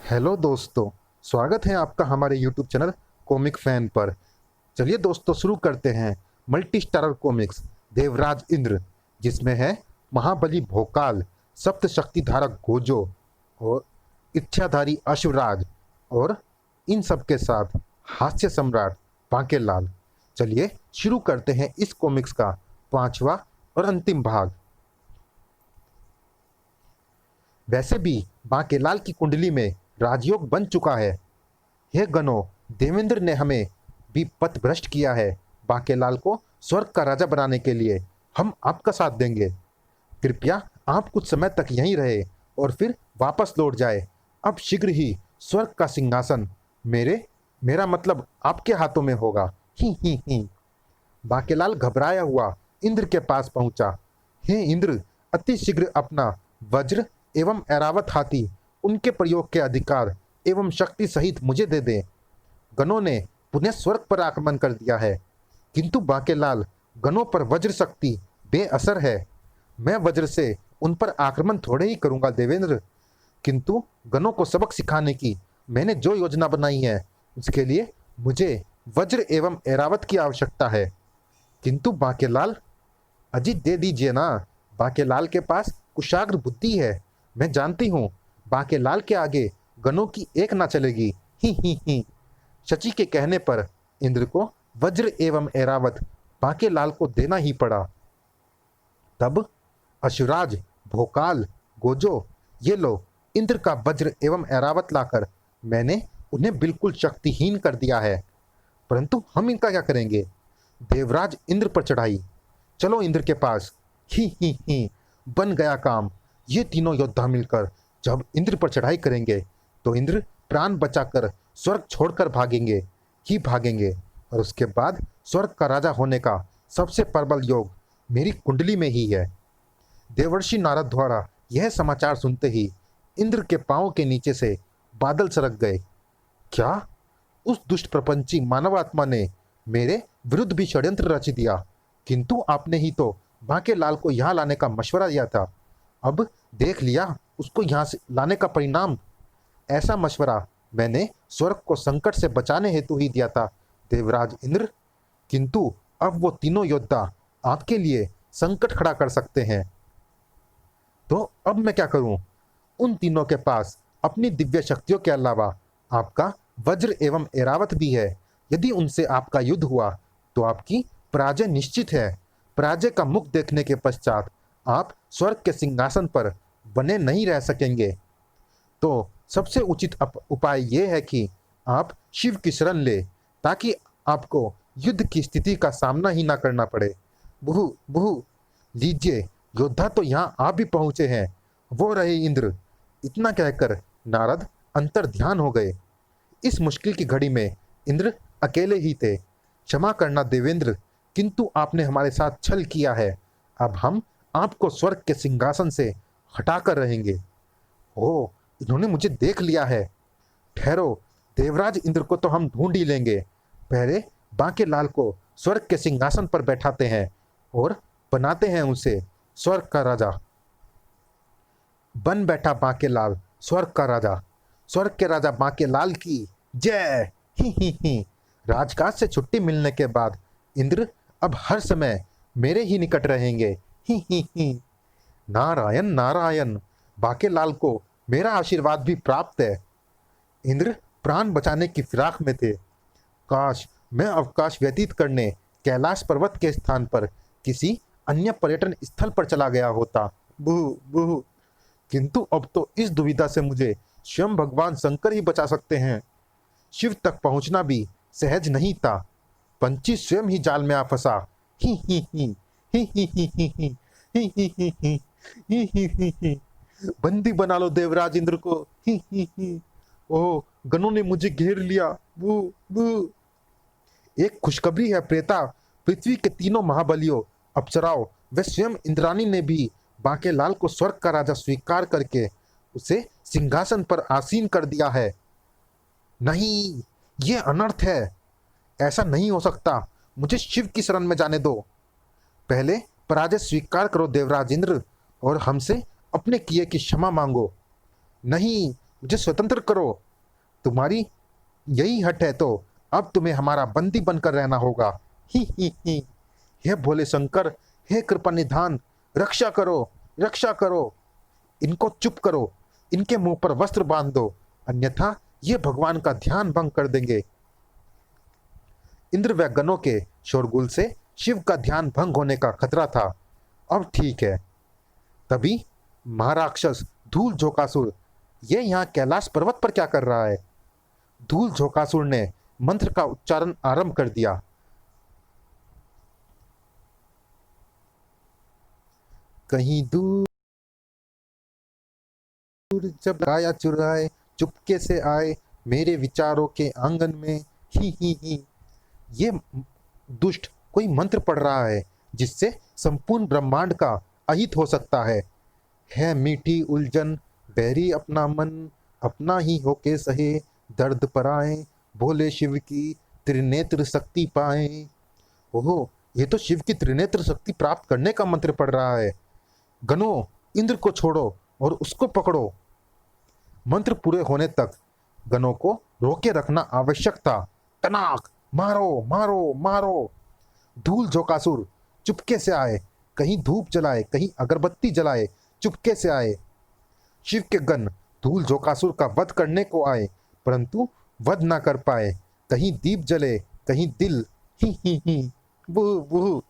Hello दोस्तों, स्वागत है आपका हमारे यूट्यूब चैनल कॉमिक फैन पर। चलिए दोस्तों, शुरू करते हैं multi starrer comics Devraj Indra, जिसमें है महाबली भोकाल, सप्त शक्ति धारक गोजो और इच्छाधारी अश्वराज और इन सब के साथ हास्य सम्राट बांकेलाल। चलिए शुरू करते हैं इस कॉमिक्स का पांचवा और अंतिम भाग। वैसे भी बांकेलाल की कुंडली में राजयोग बन चुका है। हे गणों, देवेंद्र ने हमें भी पथ भ्रष्ट किया है। बांकेलाल को स्वर्ग का राजा बनाने के लिए हम आपका साथ देंगे। कृपया आप कुछ समय तक यहीं रहे और फिर वापस लौट जाए। अब शीघ्र ही स्वर्ग का सिंहासन मेरा मतलब आपके हाथों में होगा। ही। बांकेलाल घबराया हुआ इंद्र के पास पहुंचा। हे इंद्र, अति शीघ्र अपना वज्र एवं ऐरावत हाथी उनके प्रयोग के अधिकार एवं शक्ति सहित मुझे दे दें। गणों ने पुनः स्वर्ग पर आक्रमण कर दिया है, किंतु बांकेलाल, गणों पर वज्र शक्ति बेअसर है। मैं वज्र से उन पर आक्रमण थोड़े ही करूंगा देवेंद्र, किंतु गणों को सबक सिखाने की मैंने जो योजना बनाई है उसके लिए मुझे वज्र एवं ऐरावत की आवश्यकता है। किंतु बांकेलाल, अजीत दे दीजिए ना। बांकेलाल के पास कुशाग्र बुद्धि है। मैं जानती हूँ बांकेलाल के आगे गणों की एक ना चलेगी। ही। शची के कहने पर इंद्र को वज्र एवं ऐरावत बांकेलाल को देना ही पड़ा। तब अश्वराज, भोकाल, गोजो, ये लो इंद्र का वज्र एवं ऐरावत लाकर मैंने उन्हें बिल्कुल शक्तिहीन कर दिया है। परंतु हम इनका क्या करेंगे? देवराज इंद्र पर चढ़ाई। चलो इंद्र के पास। ही। बन गया काम। ये तीनों योद्धा मिलकर जब इंद्र पर चढ़ाई करेंगे तो इंद्र प्राण बचाकर स्वर्ग छोड़कर भागेंगे ही भागेंगे, और उसके बाद स्वर्ग का राजा होने का सबसे प्रबल योग मेरी कुंडली में ही है। देवर्षि नारद द्वारा यह समाचार सुनते ही इंद्र के पांव के नीचे से बादल सरक गए। क्या? उस दुष्ट प्रपंची मानव आत्मा ने मेरे विरुद्ध भी षड्यंत्र रच दिया, किंतु आपने ही तो बांकेलाल को यहाँ लाने का मशवरा दिया था। अब देख लिया उसको यहाँ से लाने का परिणाम। ऐसा मशवरा मैंने स्वर्ग को संकट से बचाने हेतु ही दिया था देवराज इंद्र, किंतु अब वो तीनों योद्धा आपके लिए संकट खड़ा कर सकते हैं। तो अब मैं क्या करूं? उन तीनों के पास अपनी दिव्य शक्तियों के अलावा आपका वज्र एवं ऐरावत भी है। यदि उनसे आपका युद्ध हुआ तो आपकी पराजय निश्चित है। पराजय का मुख देखने के पश्चात आप स्वर्ग के सिंहासन पर बने नहीं रह सकेंगे। तो सबसे उचित उपाय यह है कि आप शिव की शरण ले, ताकि आपको युद्ध की स्थिति का सामना ही ना करना पड़े। बुहु बुहु, लीजिए, योद्धा तो यहाँ आप भी पहुंचे हैं। वो रहे इंद्र। इतना कहकर नारद अंतर ध्यान हो गए। इस मुश्किल की घड़ी में इंद्र अकेले ही थे। क्षमा करना देवेंद्र, किंतु आपने हमारे साथ छल किया है। अब हम आपको स्वर्ग के सिंहासन से हटाकर रहेंगे। ओह, इन्होंने मुझे देख लिया है। ठहरो, देवराज इंद्र को तो हम ढूंढ ही लेंगे। पहले बांकेलाल को स्वर्ग के सिंहासन पर बैठाते हैं और बनाते हैं उसे स्वर्ग का राजा। बन बैठा बांकेलाल स्वर्ग का राजा। स्वर्ग के राजा बांकेलाल की जय। ही। राजकाज से छुट्टी मिलने के बाद इंद्र अब हर समय मेरे ही निकट रहेंगे। ही। नारायण नारायण, बांकेलाल को मेरा आशीर्वाद भी प्राप्त है। इंद्र प्राण बचाने की फिराक में थे। काश मैं अवकाश व्यतीत करने कैलाश पर्वत के स्थान पर किसी अन्य पर्यटन स्थल पर चला गया होता। बुहु बुहु, किंतु अब तो इस दुविधा से मुझे स्वयं भगवान शंकर ही बचा सकते हैं। शिव तक पहुंचना भी सहज नहीं था। पंछी स्वयं ही जाल में आ फंसा। ही। ही। बंदी बना लो देवराज इंद्र को। ही। ओह, गणों ने मुझे घेर लिया। बू बू। एक खुशखबरी है प्रेता। पृथ्वी के तीनों महाबलियों, अप्सराओं व स्वयं इंद्राणी ने भी बांकेलाल को स्वर्ग का राजा स्वीकार करके उसे सिंहासन पर आसीन कर दिया है। नहीं, ये अनर्थ है। ऐसा नहीं हो सकता। मुझे शिव की शरण में जाने दो। पहले पराजय स्वीकार करो देवराज इंद्र, और हमसे अपने किए की क्षमा मांगो। नहीं, मुझे स्वतंत्र करो। तुम्हारी यही हट है तो अब तुम्हें हमारा बंदी बनकर रहना होगा। ही। हे भोले शंकर, हे कृपा निधान, रक्षा करो, रक्षा करो। इनको चुप करो, इनके मुंह पर वस्त्र बांध दो, अन्यथा ये भगवान का ध्यान भंग कर देंगे। इंद्र व गणों के शोरगुल से शिव का ध्यान भंग होने का खतरा था। अब ठीक है। तभी महाराक्षस धूल झोंकासुर, ये यहाँ कैलाश पर्वत पर क्या कर रहा है? धूल झोंकासुर ने मंत्र का उच्चारण आरंभ कर दिया। कहीं दूर जब आया चुराए, चुपके से आए मेरे विचारों के आंगन में। ही। ये दुष्ट कोई मंत्र पढ़ रहा है जिससे संपूर्ण ब्रह्मांड का अहित हो सकता है मीठी उलझन, बैरी अपना मन, अपना ही होके सहे, दर्द पराए, भोले शिव की त्रिनेत्र शक्ति पाए। ओहो, ये तो शिव की त्रिनेत्र शक्ति प्राप्त करने का मंत्र पढ़ रहा है। गणों, इंद्र को छोड़ो और उसको पकड़ो। मंत्र पूरे होने तक गणों को रोके रखना आवश्यक था। टनाक, मारो मारो मारो। धूल झोंकासुर चुपके से आए, कहीं धूप जलाए, कहीं अगरबत्ती जलाए, चुपके से आए। शिव के गण धूल झोंकासुर का वध करने को आए, परंतु वध ना कर पाए। कहीं दीप जले, कहीं दिल। ही। बुहु बुहु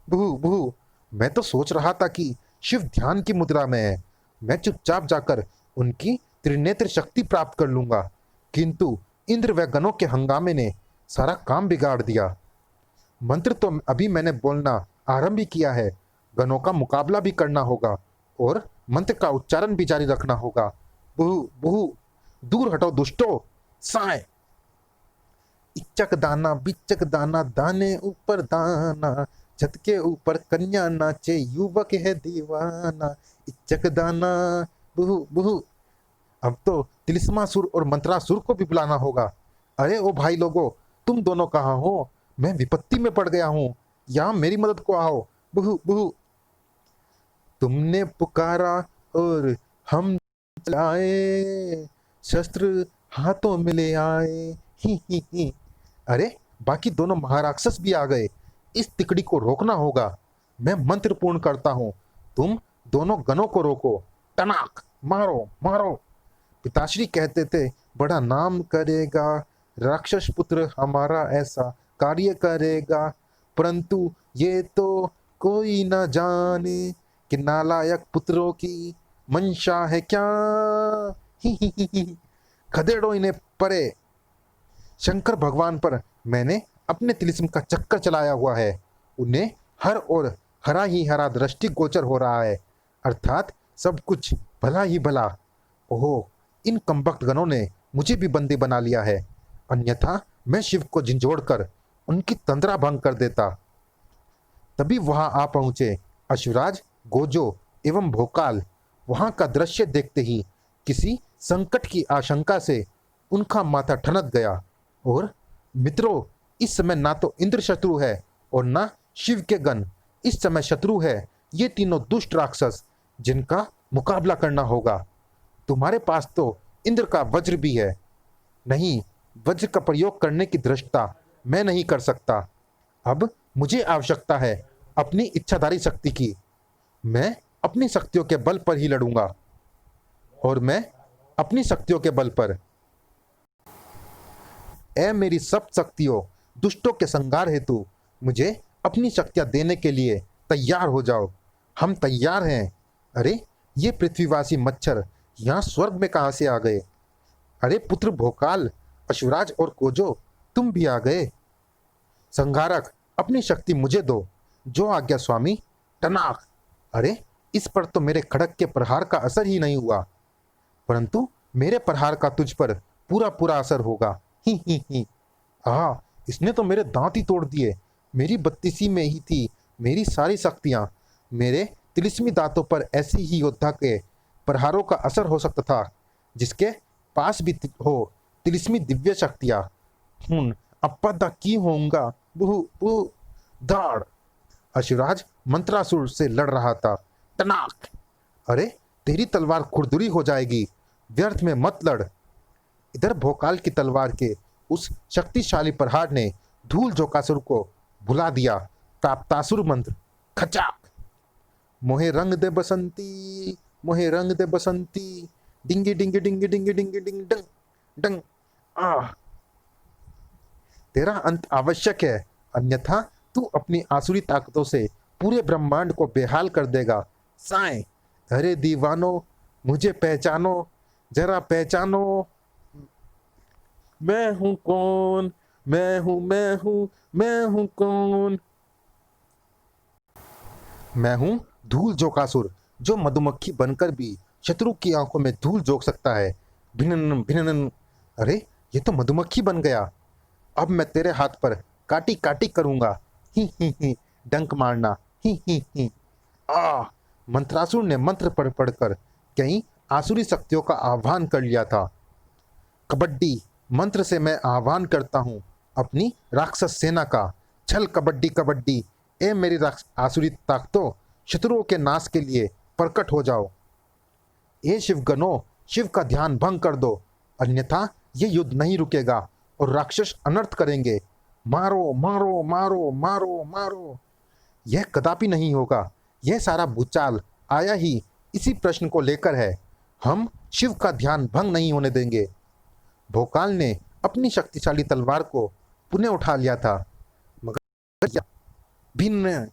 बुहु बुहु। मैं तो सोच रहा था कि शिव ध्यान की मुद्रा में है, मैं चुपचाप जाकर उनकी त्रिनेत्र शक्ति प्राप्त कर लूंगा, किंतु इंद्र व गणों के हंगामे ने सारा काम बिगाड़ दिया। मंत्र तो अभी मैंने बोलना आरंभ ही किया है, गणों का मुकाबला भी करना होगा और मंत्र का उच्चारण भी जारी रखना होगा। बुहु बुहु, दूर हटो दुष्टो। साए, इच्चक दाना बिच्चक दाना, दाने ऊपर दाना, छत के ऊपर कन्या नाचे, युवक है दीवाना। इच्चक दाना, बुहु बुहु। अब तो तिलिस्मासुर और मंत्रासुर को भी बुलाना होगा। अरे ओ भाई लोगों, तुम दोनों कहाँ हो? मैं विपत्ति में पड़ गया हूँ, यहाँ मेरी मदद को आओ। बुहु बुहु। तुमने पुकारा और हम चलाए, शस्त्र हाथों में ले आए। ही। अरे, बाकी दोनों महाराक्षस भी आ गए। इस तिकड़ी को रोकना होगा। मैं मंत्र पूर्ण करता हूँ, तुम दोनों गणों को रोको। टनाक, मारो मारो। पिताश्री कहते थे, बड़ा नाम करेगा राक्षस पुत्र हमारा, ऐसा कार्य करेगा, परंतु ये तो कोई न जाने कि नालायक पुत्रों की मंशा है क्या। ही। खदेड़ो इन्हें परे। शंकर भगवान पर मैंने अपने तिलिस्म का चक्कर चलाया हुआ है, उन्हें हर ओर हरा ही हरा दृष्टि गोचर हो रहा है, अर्थात सब कुछ भला ही भला। ओहो, इन कमबख्त गणों ने मुझे भी बंदी बना लिया है, अन्यथा मैं शिव को झंझोड़ कर उनकी तंद्रा भंग कर देता। तभी वहां आ पहुंचे अश्वराज, गोजो एवं भोकाल। वहां का दृश्य देखते ही किसी संकट की आशंका से उनका माथा ठनक गया। और मित्रों, इस समय ना तो इंद्र शत्रु है और ना शिव के गण, इस समय शत्रु है ये तीनों दुष्ट राक्षस, जिनका मुकाबला करना होगा। तुम्हारे पास तो इंद्र का वज्र भी है। नहीं, वज्र का प्रयोग करने की धृष्टता मैं नहीं कर सकता। अब मुझे आवश्यकता है अपनी इच्छाधारी शक्ति की। मैं अपनी शक्तियों के बल पर ही लड़ूंगा, और मैं अपनी शक्तियों के बल पर। ऐ मेरी सब शक्तियों, दुष्टों के संहार हेतु मुझे अपनी शक्तियां देने के लिए तैयार हो जाओ। हम तैयार हैं। अरे, ये पृथ्वीवासी मच्छर यहाँ स्वर्ग में कहाँ से आ गए? अरे पुत्र भोकाल, अश्वराज और कोजो, तुम भी आ गए। संहारक, अपनी शक्ति मुझे दो। जो आज्ञा स्वामी। टनाक। अरे, इस पर तो मेरे खड़क के प्रहार का असर ही नहीं हुआ, परंतु मेरे प्रहार का तुझ पर पूरा पूरा असर होगा। ही। आह, इसने तो मेरे दांत ही तोड़ दिए। मेरी बत्तीसी में ही थी मेरी सारी शक्तियां। मेरे तिलिस्मी दांतों पर ऐसी ही योद्धा के प्रहारों का असर हो सकता था, जिसके पास भी हो तिलिस्मी दिव्य शक्तियां। अपदा की होऊंगा। बुहु बुहु। धाड़। अश्वराज मंत्रासुर से लड़ रहा था। टनाक। अरे, तेरी तलवार खुरदुरी हो जाएगी। व्यर्थ में मत लड़। इधर भोकाल की तलवार के उस शक्तिशाली प्रहार ने धूल झोंकासुर को भुला दिया। प्राप्तासुर मंत्र खचाक। मोहे रंग दे बसंती, मोहे रंग दे बसंती, डिंगी डिंगी डिंगी डिंगी डिंगी डिंग डंग डंग। आह, तेरा अंत आवश्यक है, अन्यथा तू अपनी आसुरी ताकतों से पूरे ब्रह्मांड को बेहाल कर देगा। साएं, अरे दीवानो, मुझे पहचानो, जरा पहचानो। मैं हूं कौन, मैं हूं कौन। मैं हूं धूल झोंकासुर, जो मधुमक्खी बनकर भी शत्रु की आंखों में धूल झोंक सकता है। भिनन भिनन। अरे, ये तो मधुमक्खी बन गया। अब मैं तेरे हाथ पर काटी काटी करूंगा। ही डंक मारना। ही आ। मंत्रासुर ने मंत्र पढ़ पढ़कर कई आसुरी शक्तियों का आह्वान कर लिया था। कबड्डी मंत्र से मैं आह्वान करता हूँ अपनी राक्षस सेना का। छल कबड्डी कबड्डी, ए मेरी आसुरी ताकतों, शत्रुओं के नाश के लिए प्रकट हो जाओ। ए शिवगणों, शिव का ध्यान भंग कर दो, अन्यथा ये युद्ध नहीं रुकेगा और राक्षस अनर्थ करेंगे। मारो मारो मारो मारो मारो। यह कदापि नहीं होगा। यह सारा भूचाल आया ही इसी प्रश्न को लेकर है। हम शिव का ध्यान भंग नहीं होने देंगे। भोकाल ने अपनी शक्तिशाली तलवार को पुनः उठा लिया था, मगर भिन्न।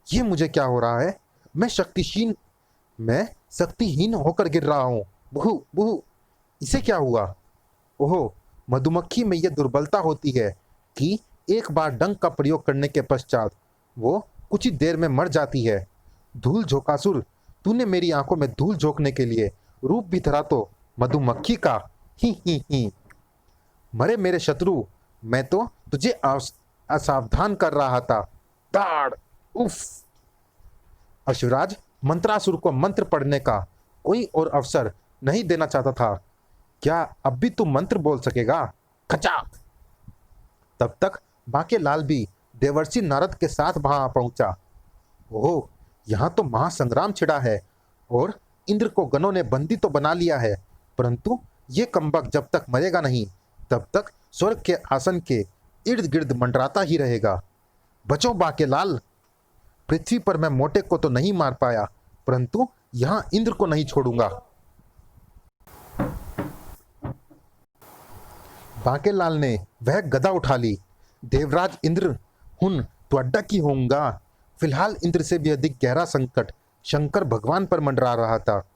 ये मुझे क्या हो रहा है? मैं शक्तिहीन होकर गिर रहा हूँ। बुहु बुहु। इसे क्या हुआ? ओहो, मधुमक्खी में यह दुर्बलता होती है कि एक बार डंक का प्रयोग करने के पश्चात वो कुछ ही देर में मर जाती है। धूल झोंकासुर, तूने मेरी आंखों में धूल झोंकने के लिए रूप भी धरा तो मधुमक्खी का। ही। मरे मेरे शत्रु, मैं तो तुझे असावधान कर रहा था। दाड़। उफ। अश्वराज मंत्रासुर को मंत्र पढ़ने का कोई और अवसर नहीं देना चाहता था। क्या अब भी तू मंत्र बोल सकेगा? खचाक। तब तक बांके लाल भी देवर्षि नारद के साथ वहां पहुंचा। ओह, यहाँ तो महासंग्राम छिड़ा है और इंद्र को गणों ने बंदी तो बना लिया है, परंतु ये कमबख्त जब तक मरेगा नहीं तब तक स्वर्ग के आसन के इर्द गिर्द मंडराता ही रहेगा। बचो बांके लाल। पृथ्वी पर मैं मोटे को तो नहीं मार पाया, परंतु यहाँ इंद्र को नहीं छोड़ूंगा। बांके लाल ने वह गदा उठा ली। देवराज इंद्र, हुन तो अड्डा की होऊंगा। फिलहाल इंद्र से भी अधिक गहरा संकट शंकर भगवान पर मंडरा रहा था।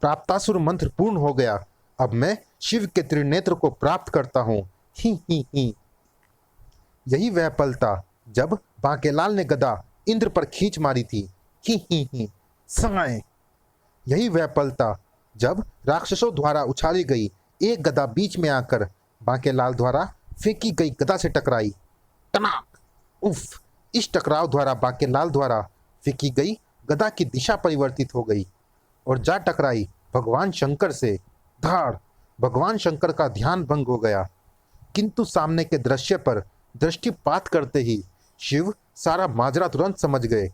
प्राप्तासुर मंत्र पूर्ण हो गया। अब मैं शिव के त्रिनेत्र को प्राप्त करता हूँ। ही। यही वह पल था जब बांकेलाल ने गदा इंद्र पर खींच मारी थी। ही। साएं। यही वह पल था जब राक्षसों द्वारा उछाली गई एक गदा बीच में आकर बांकेलाल द्वारा फेंकी गई गदा से टकराई। टनाक। उफ। इस टकराव द्वारा बांकेलाल द्वारा फेंकी गई गदा की दिशा परिवर्तित हो गई और जा टकराई भगवान शंकर से। धाड़। भगवान शंकर का ध्यान भंग हो गया, किंतु सामने के दृश्य पर दृष्टिपात करते ही शिव सारा माजरा तुरंत समझ गए।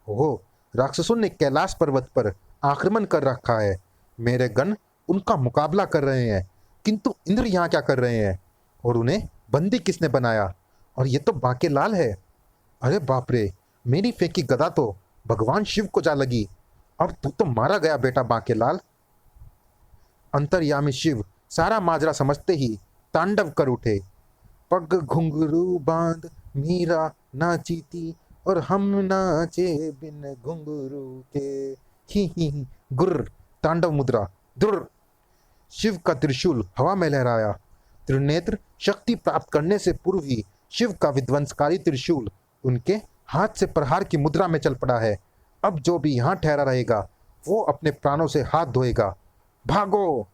ओह, राक्षसों ने कैलाश पर्वत पर आक्रमण कर रखा है। मेरे गण उनका मुकाबला कर रहे हैं, किंतु इंद्र यहाँ क्या कर रहे हैं? और उन्हें बंदी किसने बनाया? और ये तो बांकेलाल है। अरे बाप रे, मेरी फेंकी गदा तो भगवान शिव को जा लगी। अब तू तो मारा गया बेटा बांकेलाल। अंतर्यामी शिव सारा माजरा समझते ही तांडव कर उठे। पग घुंघरू बांध मीरा नाची थी और हम नाचे बिन घुंघरू के। ही। गुर्र। तांडव मुद्रा। दुर्र। शिव का त्रिशूल हवा में लहराया। त्रिनेत्र शक्ति प्राप्त करने से पूर्व ही शिव का विध्वंसकारी त्रिशूल उनके हाथ से प्रहार की मुद्रा में चल पड़ा है। अब जो भी यहाँ ठहरा रहेगा वो अपने प्राणों से हाथ धोएगा। भागो।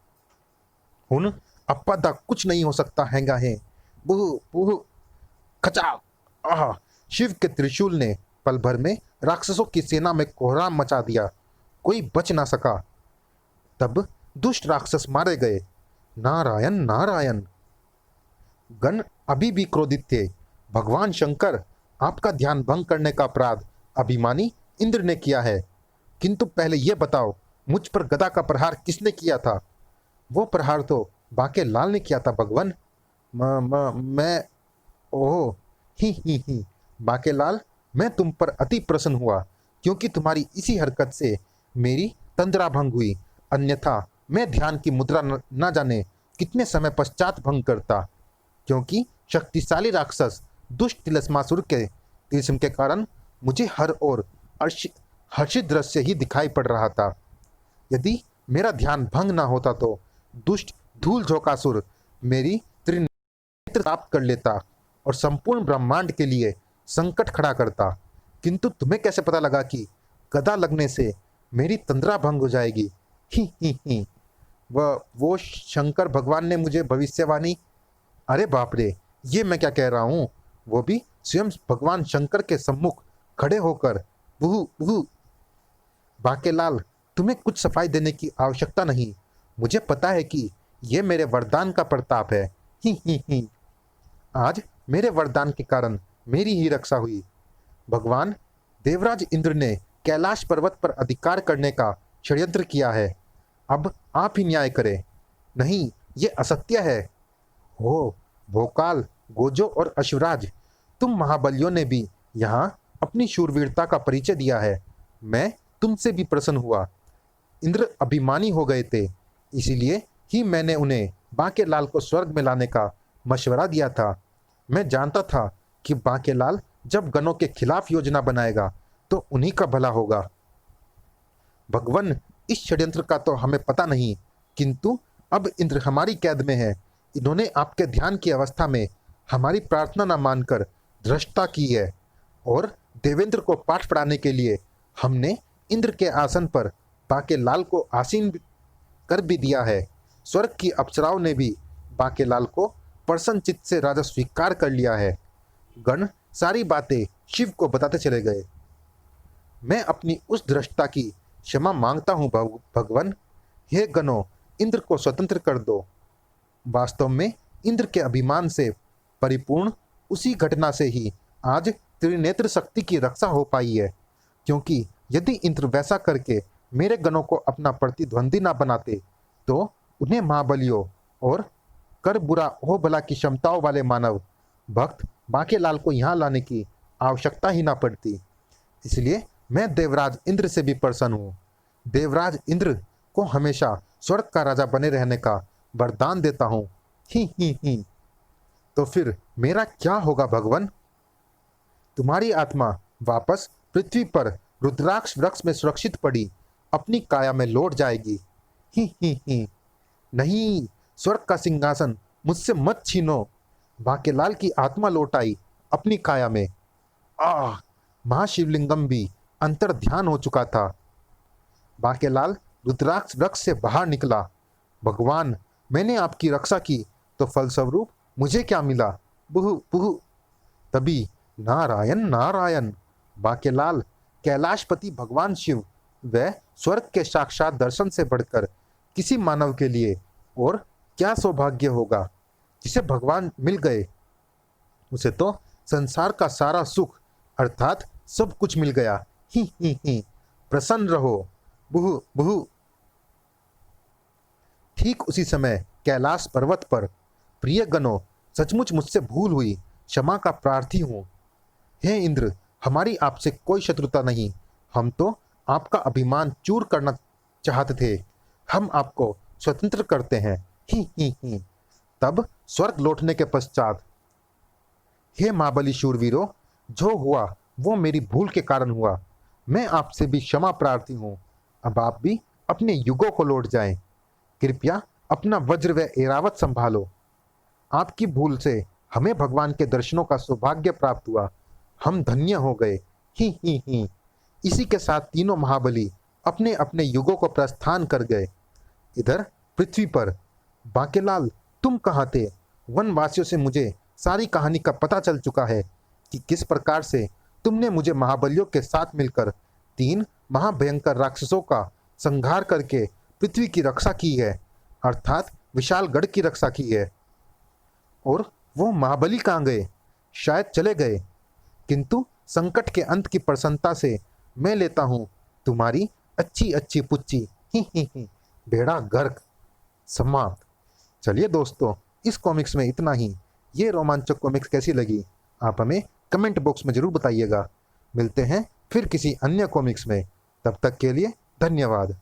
हुन अप्पा दा कुछ नहीं हो सकता हैंगा है। बुहु बुहु। खचाक। आह। शिव के त्रिशूल ने पल भर में राक्षसों की सेना में कोहराम मचा दिया। कोई बच ना सका। तब दुष्ट राक्षस मारे गए। नारायण नारायण। गण अभी भी क्रोधित थे। भगवान शंकर, आपका ध्यान भंग करने का अपराध अभिमानी इंद्र ने किया है, किंतु पहले यह बताओ मुझ पर गदा का प्रहार किसने किया था? वो प्रहार तो बाके लाल ने किया था भगवान। मैं ओह ही बाके लाल, मैं तुम पर अति प्रसन्न हुआ क्योंकि तुम्हारी इसी हरकत से मेरी तंद्रा भंग हुई, अन्यथा मैं ध्यान की मुद्रा न जाने कितने समय पश्चात भंग करता, क्योंकि शक्तिशाली राक्षस दुष्ट तिलस्मासुर के तिलिस्म के कारण मुझे हर ओर हर्षित दृश्य ही दिखाई पड़ रहा था। यदि मेरा ध्यान भंग न होता तो दुष्ट धूल झोंकासुर मेरी त्रिनेत्र प्राप्त कर लेता और संपूर्ण ब्रह्मांड के लिए संकट खड़ा करता। किंतु तुम्हें कैसे पता लगा कि गदा लगने से मेरी तंद्रा भंग हो जाएगी? ही वो शंकर भगवान ने मुझे भविष्यवाणी। अरे बाप रे, ये मैं क्या कह रहा हूँ? वो भी स्वयं भगवान शंकर के सम्मुख खड़े होकर। बुहू बुहू। बाकेलाल, तुम्हें कुछ सफाई देने की आवश्यकता नहीं। मुझे पता है कि यह मेरे वरदान का प्रताप है। ही आज मेरे वरदान के कारण मेरी ही रक्षा हुई। भगवान देवराज इंद्र ने कैलाश पर्वत पर अधिकार करने का षड्यंत्र किया है। अब आप ही न्याय करें। नहीं, ये असत्य है। हो भोकाल, गोजो और अश्वराज, तुम महाबलियों ने भी यहाँ अपनी शूरवीरता का परिचय दिया है। मैं तुमसे भी प्रसन्न हुआ। इंद्र अभिमानी हो गए थे, इसीलिए ही मैंने उन्हें बांकेलाल को स्वर्ग में लाने का मशवरा दिया था। मैं जानता था कि बांकेलाल जब गनों के खिलाफ योजना बनाएगा तो उन्हीं का भला होगा। भगवान, इस षड्यंत्र का तो हमें पता नहीं, किंतु अब इंद्र हमारी कैद में है। इन्होंने आपके ध्यान की अवस्था में हमारी प्रार्थना न मानकर धृष्टता की है, और देवेंद्र को पाठ पढ़ाने के लिए हमने इंद्र के आसन पर बांकेलाल को आसीन कर भी दिया है। स्वर्ग की अप्सराओं ने भी बांकेलाल को प्रसन्न चित्त से राजा स्वीकार कर लिया है। गण सारी बातें शिव को बताते चले गए। मैं अपनी उस धृष्टता की क्षमा मांगता हूँ भगवान। हे गणों, इंद्र को स्वतंत्र कर दो। वास्तव में इंद्र के अभिमान से परिपूर्ण उसी घटना से ही आज त्रिनेत्र शक्ति की रक्षा हो पाई है, क्योंकि यदि इंद्र वैसा करके मेरे गणों को अपना प्रतिद्वंदी ना बनाते तो उन्हें महाबलियों और कर बुरा हो भला की क्षमताओं वाले मानव भक्त बांकेलाल को यहाँ लाने की आवश्यकता ही ना पड़ती। इसलिए मैं देवराज इंद्र से भी प्रसन्न हूँ। देवराज इंद्र को हमेशा स्वर्ग का राजा बने रहने का वरदान देता हूँ। ही तो फिर मेरा क्या होगा भगवान? तुम्हारी आत्मा वापस पृथ्वी पर रुद्राक्ष वृक्ष में सुरक्षित पड़ी अपनी काया में लौट जाएगी। ही नहीं, स्वर्ग का सिंहासन मुझसे मत छीनो। बांकेलाल की आत्मा लौट आई अपनी काया में। आह, महाशिवलिंगम भी अंतर ध्यान हो चुका था। बांकेलाल रुद्राक्ष वृक्ष से बाहर निकला। भगवान, मैंने आपकी रक्षा की तो फलस्वरूप मुझे क्या मिला? बुहु बुहु। तभी नारायण नारायण, बांकेलाल, कैलाशपति भगवान शिव व स्वर्ग के साक्षात दर्शन से बढ़कर किसी मानव के लिए और क्या सौभाग्य होगा। जिसे भगवान मिल गए उसे तो संसार का सारा सुख अर्थात सब कुछ मिल गया। ही प्रसन्न रहो। बुहु बुहु। ठीक उसी समय कैलाश पर्वत पर, प्रिय गणों, सचमुच मुझसे भूल हुई, क्षमा का प्रार्थी हूँ। हे इंद्र, हमारी आपसे कोई शत्रुता नहीं। हम तो आपका अभिमान चूर करना चाहते थे। हम आपको स्वतंत्र करते हैं। ही तब स्वर्ग लौटने के पश्चात, हे महाबली शूरवीरों, जो हुआ वो मेरी भूल के कारण हुआ। मैं आपसे भी क्षमा प्रार्थी हूँ। अब आप भी अपने युगों को लौट जाएं। कृपया अपना वज्र व ऐरावत संभालो। आपकी भूल से हमें भगवान के दर्शनों का सौभाग्य प्राप्त हुआ। हम धन्य हो गए। ही इसी के साथ तीनों महाबली अपने अपने युगों को प्रस्थान कर गए। इधर पृथ्वी पर, बांकेलाल, तुम कहाँ थे? वनवासियों से मुझे सारी कहानी का पता चल चुका है कि किस प्रकार से तुमने मुझे महाबलियों के साथ मिलकर 3 महाभयंकर राक्षसों का संहार करके पृथ्वी की रक्षा की है, अर्थात विशालगढ़ की रक्षा की है। और वो महाबली कहाँ गए? शायद चले गए। किंतु संकट के अंत की प्रसन्नता से मैं लेता हूँ तुम्हारी अच्छी अच्छी पुच्ची। ही बेड़ा गर्क। समाप्त। चलिए दोस्तों, इस कॉमिक्स में इतना ही। ये रोमांचक कॉमिक्स कैसी लगी आप हमें कमेंट बॉक्स में ज़रूर बताइएगा। मिलते हैं फिर किसी अन्य कॉमिक्स में। तब तक के लिए धन्यवाद।